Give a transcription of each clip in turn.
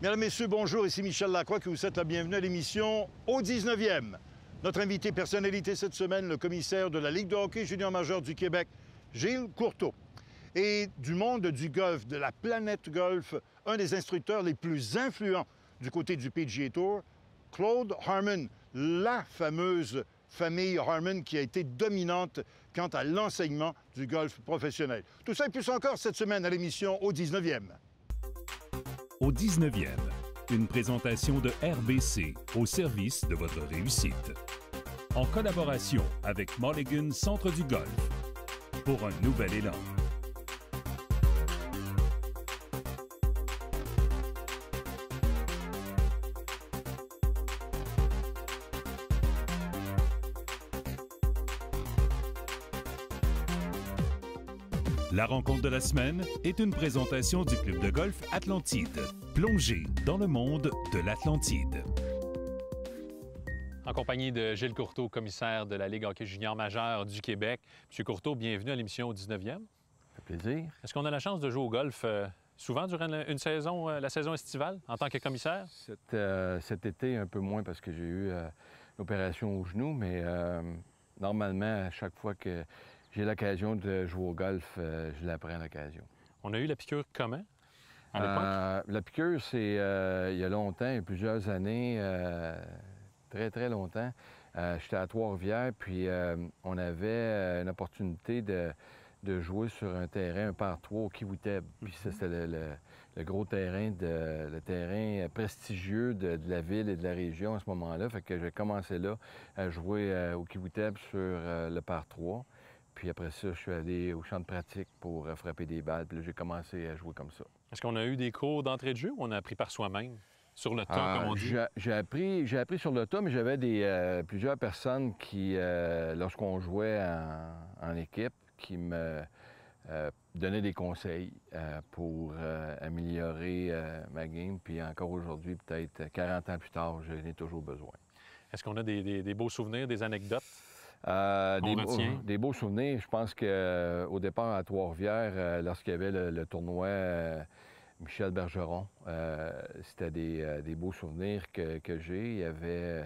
Mesdames, Messieurs, bonjour. Ici Michel Lacroix qui vous souhaite la bienvenue à l'émission Au 19e. Notre invité personnalité cette semaine, le commissaire de la Ligue de hockey junior majeur du Québec, Gilles Courteau. Et du monde du golf, de la planète golf, un des instructeurs les plus influents du côté du PGA Tour, Claude Harmon, la fameuse famille Harmon qui a été dominante quant à l'enseignement du golf professionnel. Tout ça et plus encore cette semaine à l'émission Au 19e. Au 19e, une présentation de RBC au service de votre réussite. En collaboration avec Mulligan Centre du Golf pour un nouvel élan. La rencontre de la semaine est une présentation du club de golf Atlantide, plongé dans le monde de l'Atlantide. En compagnie de Gilles Courteau, commissaire de la Ligue hockey junior majeur du Québec. Monsieur Courteau, bienvenue à l'émission au 19e. Ça fait plaisir. Est-ce qu'on a la chance de jouer au golf souvent durant une saison, la saison estivale, en tant que commissaire? Cet été, un peu moins parce que j'ai eu l'opération au genou, mais normalement, à chaque fois que j'ai l'occasion de jouer au golf, je la prends à l'occasion. On a eu la piqûre comment, à l'époque? La piqûre, c'est il y a longtemps, il y a plusieurs années, très, très longtemps. J'étais à Trois-Rivières, puis on avait une opportunité de jouer sur un terrain, un par 3 au Kiwiteb. Puis ça, c'était le gros terrain, le terrain prestigieux de la ville et de la région à ce moment-là. Fait que j'ai commencé là à jouer au Kiwiteb sur le par 3. Puis après ça, je suis allé au champ de pratique pour frapper des balles. Puis là, j'ai commencé à jouer comme ça. Est-ce qu'on a eu des cours d'entrée de jeu ou on a appris par soi-même? Sur le tas, comme on dit? J'ai appris sur le tas, mais j'avais plusieurs personnes qui, lorsqu'on jouait en équipe, qui me donnaient des conseils pour améliorer ma game. Puis encore aujourd'hui, peut-être 40 ans plus tard, j'en ai toujours besoin. Est-ce qu'on a des beaux souvenirs, des anecdotes? Des beaux souvenirs. Je pense qu'au départ à Trois-Rivières, lorsqu'il y avait le tournoi Michel Bergeron, c'était des beaux souvenirs que j'ai. Il y avait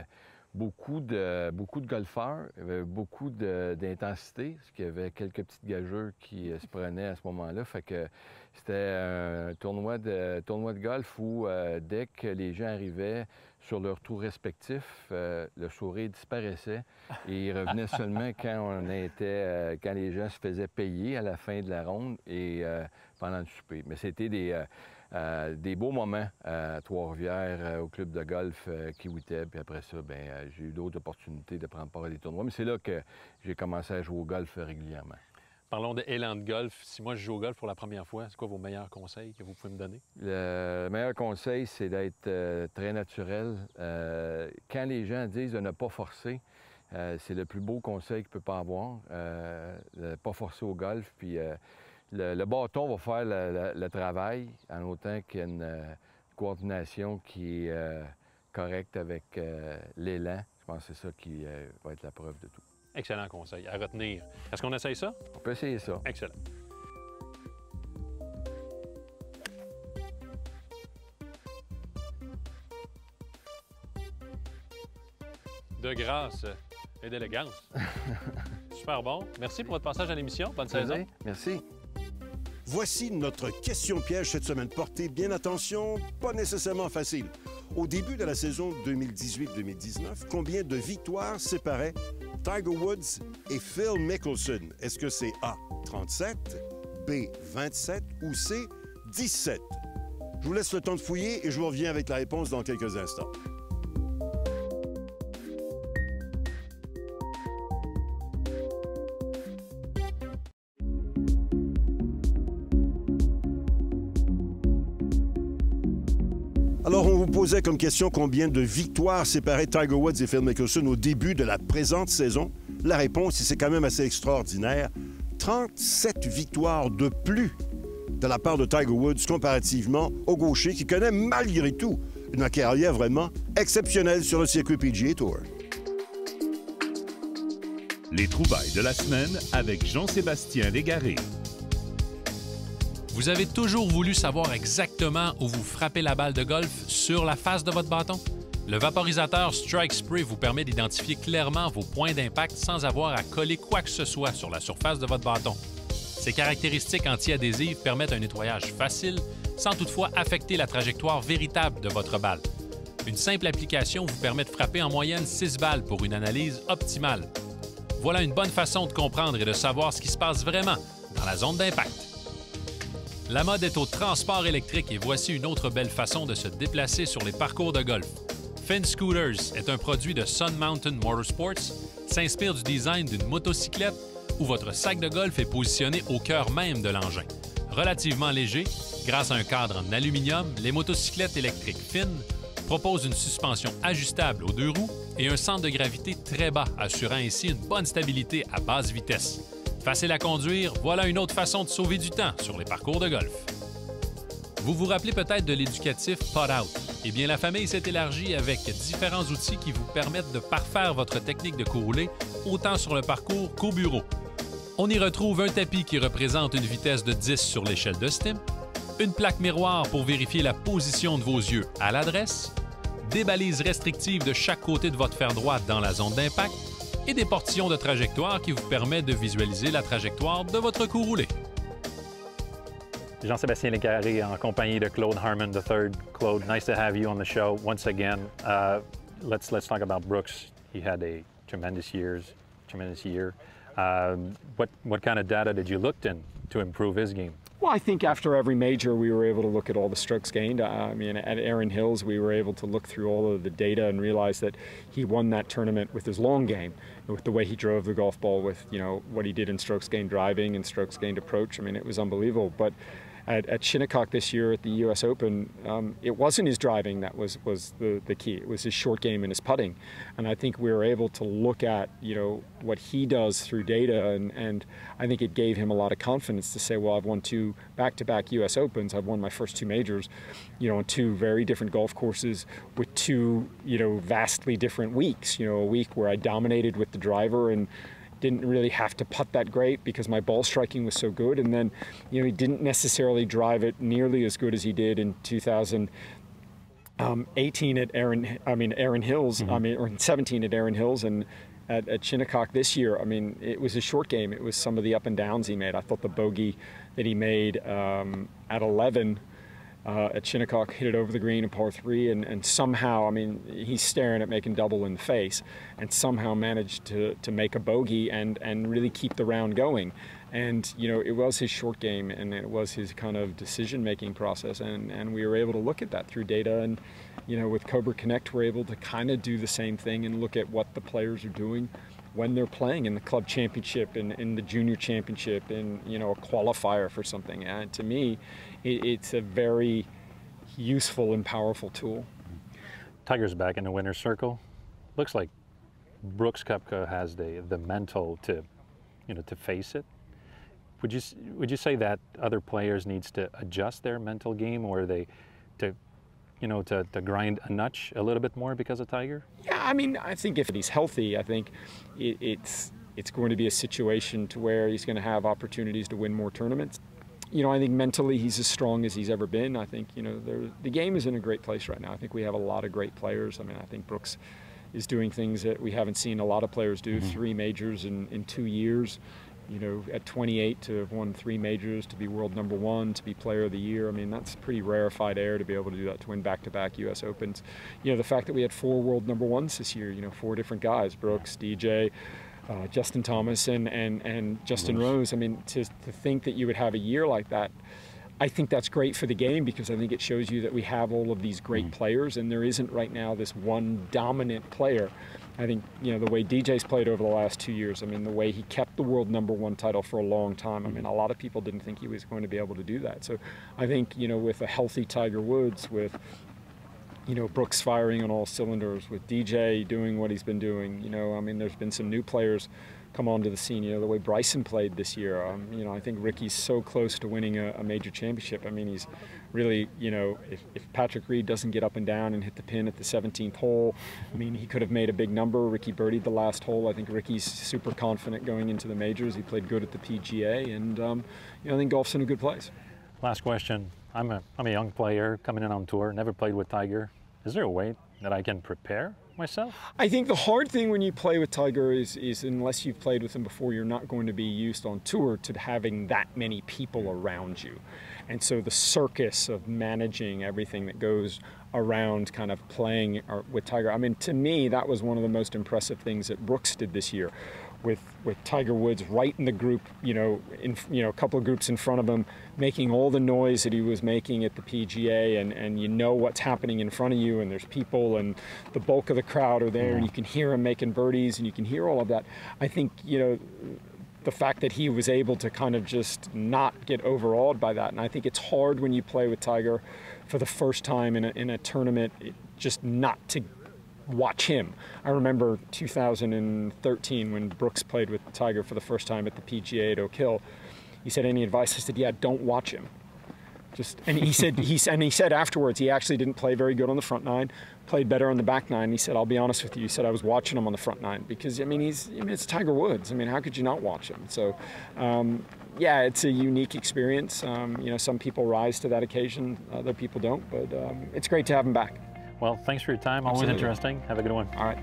beaucoup de golfeurs, il y avait beaucoup d'intensité, parce qu'il y avait quelques petites gageurs qui se prenaient à ce moment-là. Fait que c'était un tournoi de golf où dès que les gens arrivaient sur leur tour respectif, le sourire disparaissait et il revenait seulement quand les gens se faisaient payer à la fin de la ronde et pendant le souper. Mais c'était des beaux moments à Trois-Rivières, au club de golf Kiwiteb. Puis après ça, j'ai eu d'autres opportunités de prendre part à des tournois. Mais c'est là que j'ai commencé à jouer au golf régulièrement. Parlons d'élan de golf. Si moi, je joue au golf pour la première fois, c'est quoi vos meilleurs conseils que vous pouvez me donner? Le meilleur conseil, c'est d'être très naturel. Quand les gens disent de ne pas forcer, c'est le plus beau conseil qu'il ne peut pas avoir. De ne pas forcer au golf. Puis le bâton va faire le travail, en autant qu'il y a une coordination qui est correcte avec l'élan. Je pense que c'est ça qui va être la preuve de tout. Excellent conseil à retenir. Est-ce qu'on essaye ça? On peut essayer ça. Excellent. De grâce et d'élégance. Super bon. Merci pour votre passage à l'émission. Bonne saison. Merci. Voici notre question piège cette semaine. Portez bien attention, pas nécessairement facile. Au début de la saison 2018-2019, combien de victoires séparaient Tiger Woods et Phil Mickelson? Est-ce que c'est A, 37, B, 27 ou C, 17? Je vous laisse le temps de fouiller et je vous reviens avec la réponse dans quelques instants. Alors, on vous posait comme question combien de victoires séparaient Tiger Woods et Phil Mickelson au début de la présente saison. La réponse, c'est quand même assez extraordinaire. 37 victoires de plus de la part de Tiger Woods comparativement au gaucher qui connaît malgré tout une carrière vraiment exceptionnelle sur le circuit PGA Tour. Les trouvailles de la semaine avec Jean-Sébastien Légaré. Vous avez toujours voulu savoir exactement où vous frappez la balle de golf sur la face de votre bâton? Le vaporisateur Strike Spray vous permet d'identifier clairement vos points d'impact sans avoir à coller quoi que ce soit sur la surface de votre bâton. Ces caractéristiques anti-adhésives permettent un nettoyage facile sans toutefois affecter la trajectoire véritable de votre balle. Une simple application vous permet de frapper en moyenne 6 balles pour une analyse optimale. Voilà une bonne façon de comprendre et de savoir ce qui se passe vraiment dans la zone d'impact. La mode est au transport électrique et voici une autre belle façon de se déplacer sur les parcours de golf. Finn Scooters est un produit de Sun Mountain Motorsports, s'inspire du design d'une motocyclette où votre sac de golf est positionné au cœur même de l'engin. Relativement léger, grâce à un cadre en aluminium, les motocyclettes électriques Finn proposent une suspension ajustable aux 2 roues et un centre de gravité très bas, assurant ainsi une bonne stabilité à basse vitesse. Facile à conduire, voilà une autre façon de sauver du temps sur les parcours de golf. Vous vous rappelez peut-être de l'éducatif Pot Out. Eh bien, la famille s'est élargie avec différents outils qui vous permettent de parfaire votre technique de cours roulé, autant sur le parcours qu'au bureau. On y retrouve un tapis qui représente une vitesse de 10 sur l'échelle de Stimp, une plaque miroir pour vérifier la position de vos yeux à l'adresse, des balises restrictives de chaque côté de votre fer droit dans la zone d'impact et des portillons de trajectoire qui vous permettent de visualiser la trajectoire de votre cours roulé. Jean-Sébastien Légaré en compagnie de Claude Harmon III. Claude, nice to have you on the show once again. Let's talk about Brooks. He had a tremendous year. What kind of data did you look in to improve his game? Well, I think after every major, we were able to look at all the strokes gained. I mean, at Erin Hills, we were able to look through all of the data and realize that he won that tournament with his long game, with the way he drove the golf ball, with, you know, what he did in strokes gained driving and strokes gained approach. I mean, it was unbelievable. But at Shinnecock this year at the U.S. Open, it wasn't his driving that was the key. It was his short game and his putting. And I think we were able to look at, you know, what he does through data, and I think it gave him a lot of confidence to say, well, I've won 2 back-to-back U.S. Opens. I've won my first 2 majors, you know, on 2 very different golf courses with 2, you know, vastly different weeks. You know, a week where I dominated with the driver and didn't really have to putt that great because my ball striking was so good, and then, you know, he didn't necessarily drive it nearly as good as he did in 2018 at Erin Hills. I mean, or in 17 at Erin Hills, and at Shinnecock this year. I mean, it was a short game. It was some of the up and downs he made. I thought the bogey that he made at 11 at Shinnecock hit it over the green in par 3, and somehow, I mean, he's staring at making double in the face, and somehow managed to make a bogey and really keep the round going. And, you know, it was his short game, and it was his kind of decision-making process, and we were able to look at that through data. And, you know, with Cobra Connect, we're able to kind of do the same thing and look at what the players are doing when they're playing in the club championship, in the junior championship, in, you know, a qualifier for something. And to me, it's a very useful and powerful tool. Tiger's back in the winner's circle. Looks like Brooks Koepka has the mental to, you know, to face it. Would you say that other players needs to adjust their mental game, or to grind a notch a little bit more because of Tiger? Yeah, I mean, I think if he's healthy, I think it's going to be a situation to where he's going to have opportunities to win more tournaments. You know, I think mentally he's as strong as he's ever been. I think, you know, the game is in a great place right now. I think we have a lot of great players. I mean, I think Brooks is doing things that we haven't seen a lot of players do. 3 majors in 2 years. You know, at 28 to have won 3 majors, to be world #1, to be player of the year. I mean, that's pretty rarefied air to be able to do that, to win back-to-back U.S. Opens. You know, the fact that we had 4 world #1s this year, you know, 4 different guys, Brooks, DJ, Justin Thomas, and Justin Rose. I mean, to think that you would have a year like that, I think that's great for the game, because I think it shows you that we have all of these great players, and there isn't right now this one dominant player. I think, you know, the way DJ's played over the last 2 years, I mean, the way he kept the world #1 title for a long time, I mean, a lot of people didn't think he was going to be able to do that. So I think, you know, with a healthy Tiger Woods, with, you know, Brooks firing on all cylinders, with DJ doing what he's been doing, you know, I mean, there's been some new players come onto the scene, you know, the way Bryson played this year. You know, I think Ricky's so close to winning a major championship. I mean, he's really, you know, if Patrick Reed doesn't get up and down and hit the pin at the 17th hole, I mean, he could have made a big number. Ricky birdied the last hole. I think Ricky's super confident going into the majors. He played good at the PGA, and, you know, I think golf's in a good place. Last question. I'm a young player coming in on tour, never played with Tiger. Is there a way that I can prepare myself? I think the hard thing when you play with Tiger is unless you've played with him before, you're not going to be used on tour to having that many people around you. And so the circus of managing everything that goes around kind of playing with Tiger. I mean, to me, that was one of the most impressive things that Brooks did this year. With Tiger Woods right in the group, a couple of groups in front of him, making all the noise that he was making at the PGA, and you know what's happening in front of you, and there's people, and the bulk of the crowd are there, and you can hear him making birdies, and you can hear all of that. I think, the fact that he was able to kind of just not get overawed by that, and I think it's hard when you play with Tiger for the first time in a tournament, just not to watch him. I remember 2013 when Brooks played with Tiger for the first time at the PGA at Oak Hill. He said, "Any advice?" I said, "Yeah, don't watch him." And he said afterwards he actually didn't play very good on the front nine, played better on the back nine. He said, "I'll be honest with you," he said, "I was watching him on the front nine because it's Tiger Woods. I mean, how could you not watch him?" So yeah, it's a unique experience. Some people rise to that occasion, other people don't, but it's great to have him back. Well, thanks for your time. Always interesting. Have a good one. All right.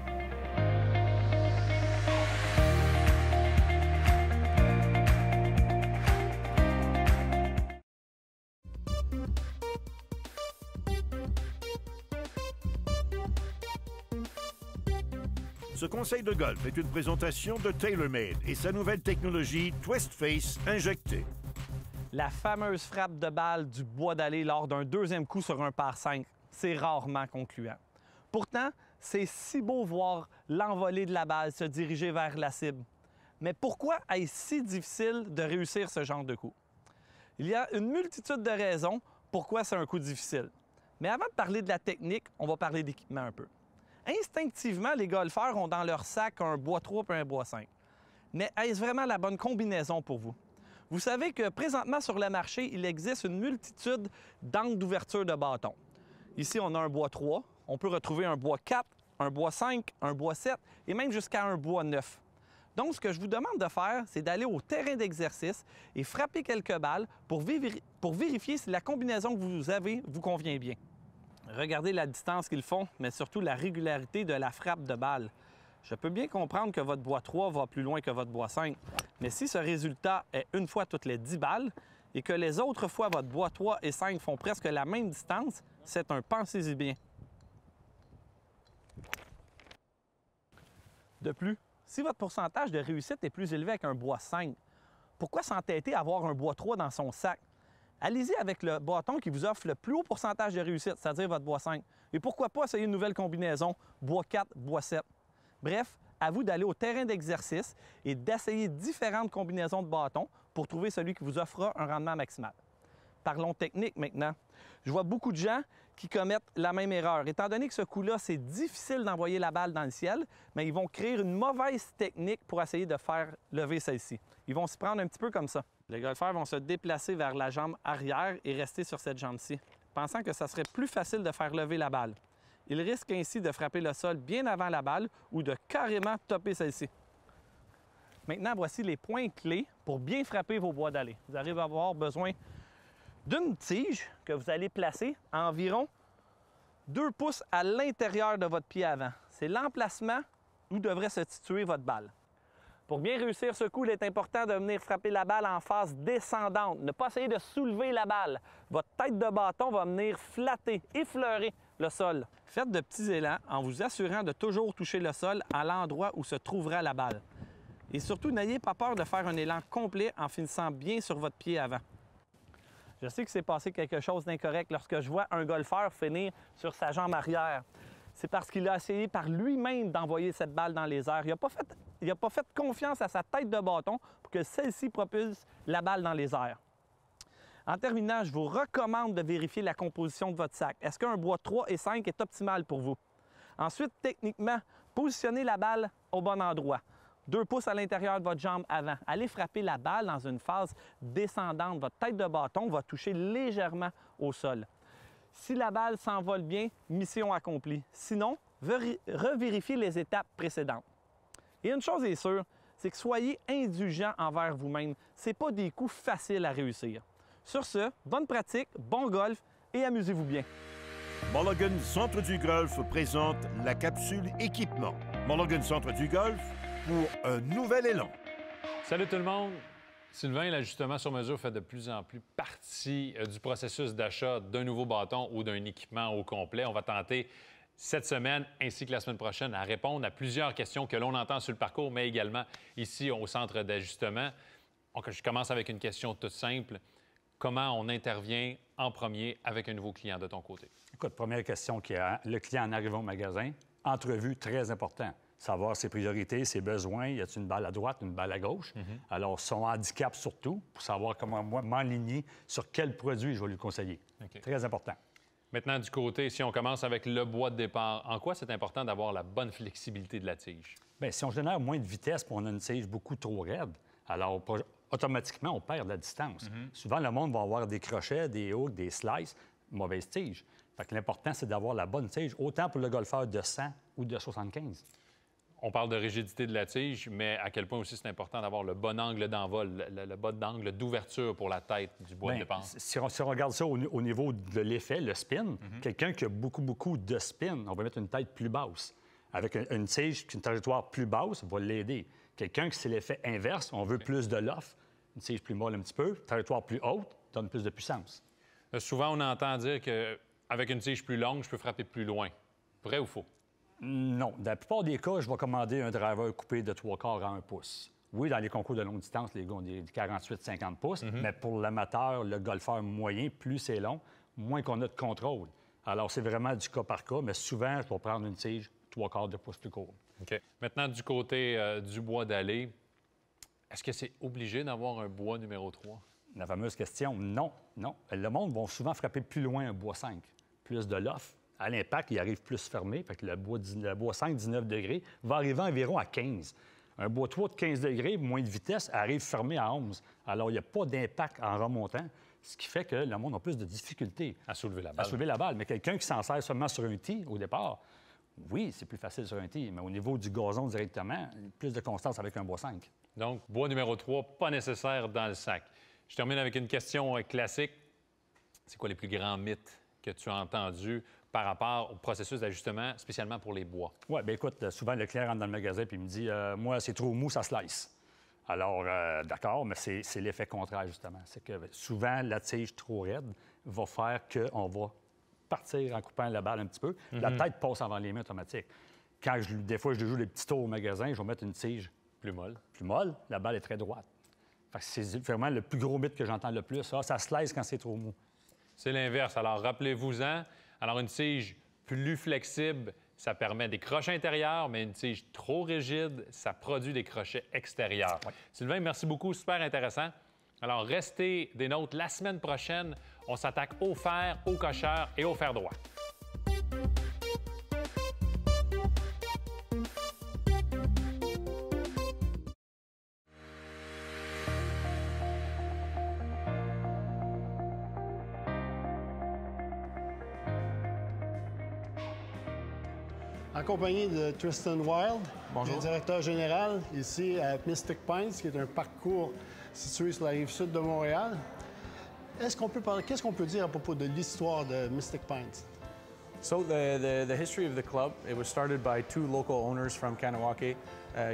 Ce conseil de golf est une présentation de TaylorMade et sa nouvelle technologie Twist Face injectée. La fameuse frappe de balle du bois d'allée lors d'un deuxième coup sur un par 5, c'est rarement concluant. Pourtant, c'est si beau voir l'envolée de la balle se diriger vers la cible. Mais pourquoi est-ce si difficile de réussir ce genre de coup? Il y a une multitude de raisons pourquoi c'est un coup difficile. Mais avant de parler de la technique, on va parler d'équipement un peu. Instinctivement, les golfeurs ont dans leur sac un bois 3 et un bois 5. Mais est-ce vraiment la bonne combinaison pour vous? Vous savez que présentement sur le marché, il existe une multitude d'angles d'ouverture de bâton. Ici, on a un bois 3, on peut retrouver un bois 4, un bois 5, un bois 7 et même jusqu'à un bois 9. Donc, ce que je vous demande de faire, c'est d'aller au terrain d'exercice et frapper quelques balles pour vérifier si la combinaison que vous avez vous convient bien. Regardez la distance qu'ils font, mais surtout la régularité de la frappe de balle. Je peux bien comprendre que votre bois 3 va plus loin que votre bois 5, mais si ce résultat est une fois toutes les 10 balles et que les autres fois votre bois 3 et 5 font presque la même distance, c'est un pensez-y bien. De plus, si votre pourcentage de réussite est plus élevé avec un bois 5, pourquoi s'entêter à avoir un bois 3 dans son sac? Allez-y avec le bâton qui vous offre le plus haut pourcentage de réussite, c'est-à-dire votre bois 5. Et pourquoi pas essayer une nouvelle combinaison, bois 4, bois 7. Bref, à vous d'aller au terrain d'exercice et d'essayer différentes combinaisons de bâtons pour trouver celui qui vous offrira un rendement maximal. Parlons technique maintenant. Je vois beaucoup de gens qui commettent la même erreur. Étant donné que ce coup-là, c'est difficile d'envoyer la balle dans le ciel, mais ils vont créer une mauvaise technique pour essayer de faire lever celle-ci. Ils vont s'y prendre un petit peu comme ça. Les golfeurs vont se déplacer vers la jambe arrière et rester sur cette jambe-ci, pensant que ça serait plus facile de faire lever la balle. Ils risquent ainsi de frapper le sol bien avant la balle ou de carrément topper celle-ci. Maintenant, voici les points clés pour bien frapper vos bois d'allée. Vous allez avoir besoin d'une tige que vous allez placer à environ 2 pouces à l'intérieur de votre pied avant. C'est l'emplacement où devrait se situer votre balle. Pour bien réussir ce coup, il est important de venir frapper la balle en phase descendante. Ne pas essayer de soulever la balle. Votre tête de bâton va venir flatter, effleurer le sol. Faites de petits élans en vous assurant de toujours toucher le sol à l'endroit où se trouvera la balle. Et surtout, n'ayez pas peur de faire un élan complet en finissant bien sur votre pied avant. Je sais que c'est passé quelque chose d'incorrect lorsque je vois un golfeur finir sur sa jambe arrière. C'est parce qu'il a essayé par lui-même d'envoyer cette balle dans les airs. Il n'a pas fait confiance à sa tête de bâton pour que celle-ci propulse la balle dans les airs. En terminant, je vous recommande de vérifier la composition de votre sac. Est-ce qu'un bois 3 et 5 est optimal pour vous? Ensuite, techniquement, positionnez la balle au bon endroit. 2 pouces à l'intérieur de votre jambe avant. Allez frapper la balle dans une phase descendante. Votre tête de bâton va toucher légèrement au sol. Si la balle s'envole bien, mission accomplie. Sinon, revérifiez les étapes précédentes. Et une chose est sûre, c'est que soyez indulgent envers vous-même. Ce n'est pas des coups faciles à réussir. Sur ce, bonne pratique, bon golf et amusez-vous bien. Mulligan Centre du Golf présente la capsule équipement. Mulligan Centre du Golf pour un nouvel élan. Salut tout le monde! Sylvain, l'ajustement sur mesure fait de plus en plus partie du processus d'achat d'un nouveau bâton ou d'un équipement au complet. On va tenter cette semaine ainsi que la semaine prochaine à répondre à plusieurs questions que l'on entend sur le parcours, mais également ici au centre d'ajustement. Donc, je commence avec une question toute simple. Comment on intervient en premier avec un nouveau client de ton côté? Écoute, première question qu'il y a, le client en arrivant au magasin, entrevue très important. Savoir ses priorités, ses besoins. Y a-t-il une balle à droite, une balle à gauche? Alors, son handicap surtout, pour savoir comment moi m'aligner sur quel produit je vais lui conseiller. Okay. Très important. Maintenant, du côté, si on commence avec le bois de départ, en quoi c'est important d'avoir la bonne flexibilité de la tige? Bien, si on génère moins de vitesse et on a une tige beaucoup trop raide, alors automatiquement, on perd de la distance. Souvent, le monde va avoir des crochets, des hooks, des slices, mauvaise tige. Fait que l'important, c'est d'avoir la bonne tige, autant pour le golfeur de 100 ou de 75. On parle de rigidité de la tige, mais à quel point aussi c'est important d'avoir le bon angle d'envol, le bon angle d'ouverture pour la tête du bois de départ. Si on regarde ça au niveau de l'effet, le spin, quelqu'un qui a beaucoup de spin, on va mettre une tête plus basse. Avec une tige qui a une trajectoire plus basse, va l'aider. Quelqu'un qui c'est l'effet inverse, on veut plus de loft, une tige plus molle un petit peu, trajectoire plus haute, donne plus de puissance. Souvent, on entend dire qu'avec une tige plus longue, je peux frapper plus loin. Vrai ou faux? Non. Dans la plupart des cas, je vais commander un driver coupé de 3/4 à 1 pouce. Oui, dans les concours de longue distance, les gars ont des 48-50 pouces, mais pour l'amateur, le golfeur moyen, plus c'est long, moins qu'on a de contrôle. Alors, c'est vraiment du cas par cas, mais souvent, je vais prendre une tige 3/4 de pouce plus court. OK. Maintenant, du côté du bois d'allée, est-ce que c'est obligé d'avoir un bois numéro 3? La fameuse question, non. Le monde va souvent frapper plus loin un bois 5. Plus de loft. À l'impact, il arrive plus fermé. Fait que le bois 5, 19 degrés, va arriver environ à 15. Un bois 3 de 15 degrés, moins de vitesse, arrive fermé à 11. Alors, il n'y a pas d'impact en remontant, ce qui fait que le monde a plus de difficultés à soulever la balle. Mais quelqu'un qui s'en sert seulement sur un tee au départ, oui, c'est plus facile sur un tee, mais au niveau du gazon directement, plus de constance avec un bois 5. Donc, bois numéro 3, pas nécessaire dans le sac. Je termine avec une question classique. C'est quoi les plus grands mythes que tu as entendus par rapport au processus d'ajustement, spécialement pour les bois? Oui, bien écoute, souvent le client rentre dans le magasin et me dit moi, c'est trop mou, ça slice. Alors, d'accord, mais c'est l'effet contraire, justement. C'est que souvent, la tige trop raide va faire qu'on va partir en coupant la balle un petit peu. La tête passe avant les mains automatiques. Des fois, je joue des petits tours au magasin, je vais mettre une tige plus molle. La balle est très droite. Fait que c'est vraiment le plus gros mythe que j'entends le plus. Ça slice quand c'est trop mou. C'est l'inverse. Alors, rappelez-vous-en. Alors, une tige plus flexible, ça permet des crochets intérieurs, mais une tige trop rigide, ça produit des crochets extérieurs. Oui. Sylvain, merci beaucoup. Super intéressant. Alors, restez des nôtres. La semaine prochaine, on s'attaque au fer, au cocheur et au fer droit. En compagnie de Tristan Wild, le directeur général ici à Mystic Pines, qui est un parcours situé sur la rive sud de Montréal. Qu'est-ce qu'on peut dire à propos de l'histoire de Mystic Pines? So the history of the club, it was started by two local owners from Kahnawake,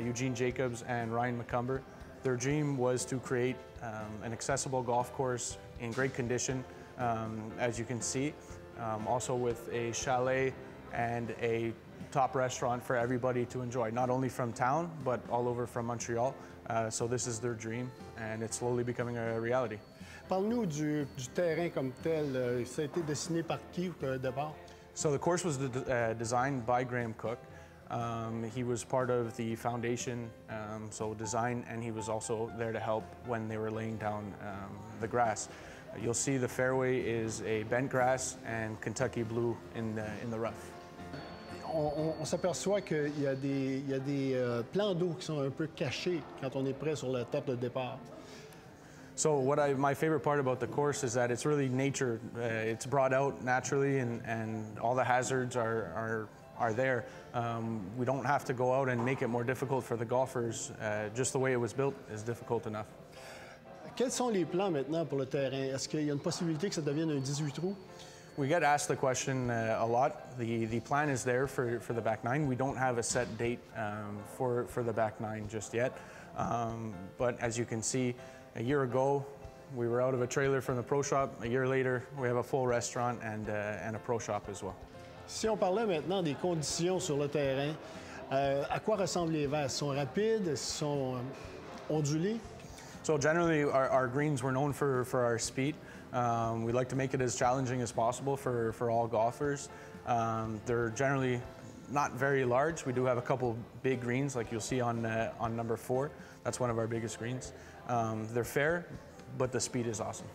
Eugene Jacobs and Ryan McCumber. Their dream was to create an accessible golf course in great condition, as you can see, also with a chalet and a top restaurant for everybody to enjoy, not only from town, but all over from Montreal. So this is their dream, and it's slowly becoming a reality. Parle-nous du terrain comme tel. Ça a été dessiné par qui au départ? So the course was designed by Graham Cook. He was part of the foundation, so design, and he was also there to help when they were laying down the grass. You'll see the fairway is a bent grass and Kentucky blue in the rough. On s'aperçoit qu'il y a des plans d'eau qui sont un peu cachés quand on est près sur le top de départ. So my favorite part about the course is that it's really nature. It's brought out naturally, and all the hazards are there. We don't have to go out and make it more difficult for the golfers. Just the way it was built is difficult enough. Quels sont les plans maintenant pour le terrain? Est-ce qu'il y a une possibilité que ça devienne un 18 trous? We get asked the question a lot. The plan is there for the back nine. We don't have a set date for the back nine just yet. But as you can see, a year ago, we were out of a trailer from the pro shop. A year later, we have a full restaurant and a pro shop as well. Si on parlait maintenant des conditions sur le terrain, à quoi ressemblent les verts? Ils sont rapides? Ils sont ondulés? So generally, our greens were known for our speed. We like to make it as challenging as possible for all golfers. They're generally not very large. We do have a couple big greens, like you'll see on number 4. That's one of our biggest greens. They're fair, but the speed is awesome.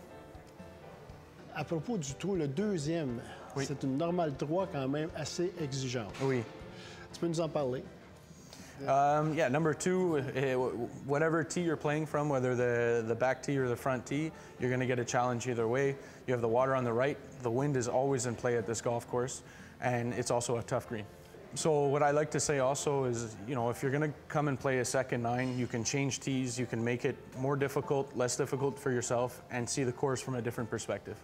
À propos du trou, le deuxième, oui. C'est une normale 3 quand même assez exigeante. Oui. Tu peux nous en parler? Yeah, number 2, whatever tee you're playing from, whether the back tee or the front tee, you're going to get a challenge either way. You have the water on the right. The wind is always in play at this golf course, and it's also a tough green. So what I like to say also is, you know, if you're going to come and play a second 9, you can change tees, you can make it more difficult, less difficult for yourself, and see the course from a different perspective.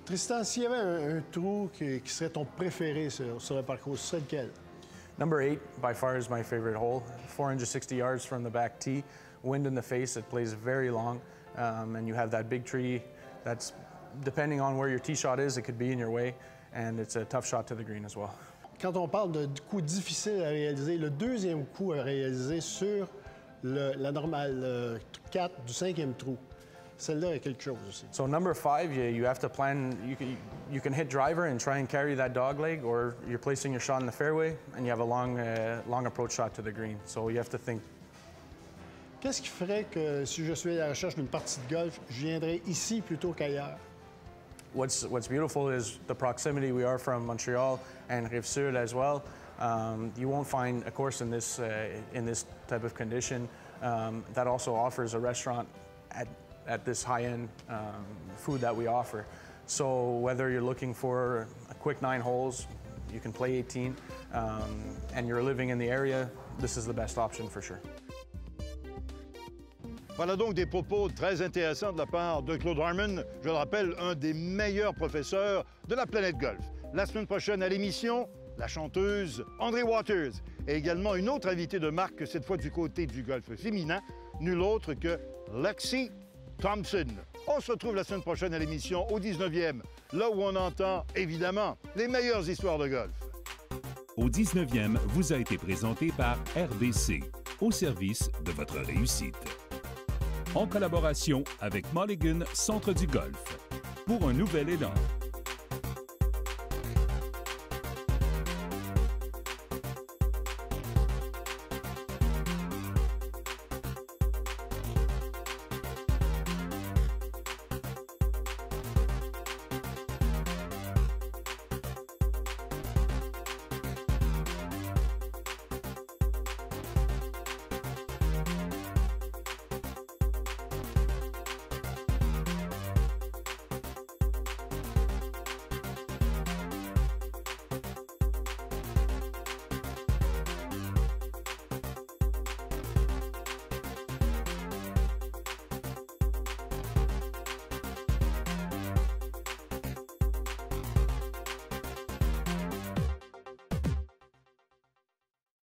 Tristan, s'il y avait un trou qui serait ton préféré sur le parcours, ce serait lequel? Number 8, by far, is my favorite hole. 460 yards from the back tee, wind in the face, it plays very long, and you have that big tree that's, depending on where your tee shot is, it could be in your way, and it's a tough shot to the green as well. Quand on parle de coups difficiles à réaliser, le deuxième coup à réaliser sur la normale 4 du 5e trou, celle-là est quelque chose aussi. So number 5, you have to plan, you can hit driver and try and carry that dog leg, or you're placing your shot in the fairway and you have a long approach shot to the green. So you have to think. Qu'est-ce qui ferait que si je suis à la recherche d'une partie de golf, je viendrais ici plutôt qu'ailleurs? What's beautiful is the proximity. We are from Montreal and Rive-Sud as well. You won't find a course in this type of condition that also offers a restaurant at this high-end food that we offer. So whether you're looking for a quick 9 holes, you can play 18, and you're living in the area, this is the best option for sure. Voilà donc des propos très intéressants de la part de Claude Harmon, je le rappelle, un des meilleurs professeurs de la planète golf. La semaine prochaine à l'émission, la chanteuse André Waters et également une autre invitée de marque, cette fois du côté du golf féminin, nulle autre que Lexi Thompson. On se retrouve la semaine prochaine à l'émission au 19e, là où on entend évidemment les meilleures histoires de golf. Au 19e vous a été présenté par RBC, au service de votre réussite. En collaboration avec Mulligan Centre du Golf, pour un nouvel élan.